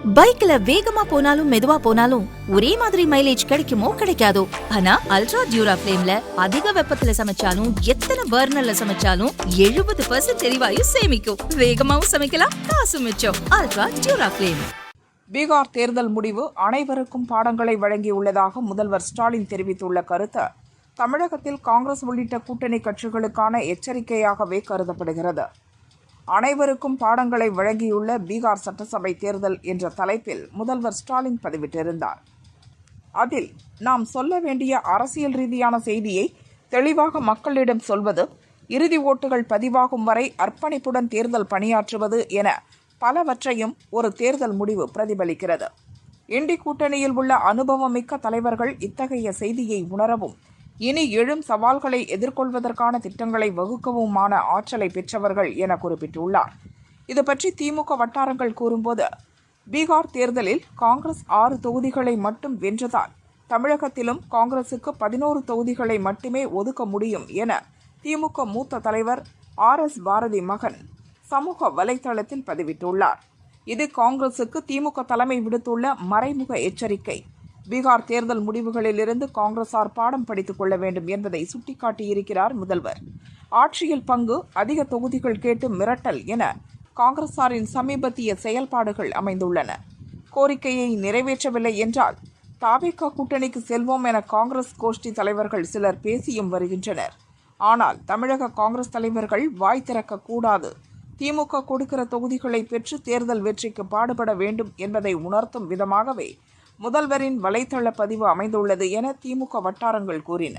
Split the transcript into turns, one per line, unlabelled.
பைக்ல வேகமா போனாலும் மெதுவா போனாலும் ஒரே மாதிரி மைலேஜ் கிடைக்குமோ கிடைக்காதோ. ஆனா அல்ட்ரா டியூரா ஃபிளேம்ல அதிக வெப்பத்துல சமைச்சாலும் எத்தனை பர்னர்ல சமைச்சாலும் 70% எரிவாயு சேமிக்கும். வேகமாவும் சமைக்கலாம், காசு மிச்சம். Ultra டியூரா flame.
பீகார் தேர்தல் முடிவு அனைவருக்கும் பாடங்களை வழங்கியுள்ளதாக முதல்வர் ஸ்டாலின் தெரிவித்துள்ள கருத்து தமிழகத்தில் காங்கிரஸ் உள்ளிட்ட கூட்டணி கட்சிகளுக்கான எச்சரிக்கையாகவே கருதப்படுகிறது. அனைவருக்கும் பாடங்களை வழங்கியுள்ள பீகார் சட்டசபை தேர்தல் என்ற தலைப்பில் முதல்வர் ஸ்டாலின் பதிவிட்டிருந்தார். அதில் நாம் சொல்ல வேண்டிய அரசியல் ரீதியான செய்தியை தெளிவாக மக்களிடம் சொல்வது, இறுதி ஓட்டுகள் பதிவாகும் வரை அர்ப்பணிப்புடன் தேர்தல் பணியாற்றுவது என பலவற்றையும் ஒரு தேர்தல் முடிவு பிரதிபலிக்கிறது. இண்டி கூட்டணியில் உள்ள அனுபவமிக்க தலைவர்கள் இத்தகைய செய்தியை உணரவும் இனி எழும் சவால்களை எதிர்கொள்வதற்கான திட்டங்களை வகுக்கவுமான ஆற்றலை பெற்றவர்கள் என குறிப்பிட்டுள்ளார். இது பற்றி திமுக வட்டாரங்கள் கூறும்போது, பீகார் தேர்தலில் காங்கிரஸ் 6 தொகுதிகளை மட்டும் வென்றதால் தமிழகத்திலும் காங்கிரசுக்கு 11 தொகுதிகளை மட்டுமே ஒதுக்க முடியும் என திமுக மூத்த தலைவர் RS பாரதி மகன் சமூக வலைதளத்தில் பதிவிட்டுள்ளார். இது காங்கிரசுக்கு திமுக தலைமை விடுத்துள்ள மறைமுக எச்சரிக்கை. பீகார் தேர்தல் முடிவுகளிலிருந்து காங்கிரசார் பாடம் படித்துக் கொள்ள வேண்டும் என்பதை சுட்டிக்காட்டியிருக்கிறார் முதல்வர். ஆட்சியில் பங்கு, அதிக தொகுதிகள் கேட்டு மிரட்டல் என காங்கிரசாரின் சமீபத்திய செயல்பாடுகள் அமைந்துள்ளன. கோரிக்கையை நிறைவேற்றவில்லை என்றால் தவிக கூட்டணிக்கு செல்வோம் என காங்கிரஸ் கோஷ்டி தலைவர்கள் சிலர் பேசியும் வருகின்றனர். ஆனால் தமிழக காங்கிரஸ் தலைவர்கள் வாய் திறக்கக்கூடாது. திமுக கொடுக்கிற தொகுதிகளை பெற்று தேர்தல் வெற்றிக்கு பாடுபட வேண்டும் என்பதை உணர்த்தும் விதமாகவே முதல்வரின் வலைத்தள பதிவு அமைந்துள்ளது என திமுக வட்டாரங்கள் கூறின.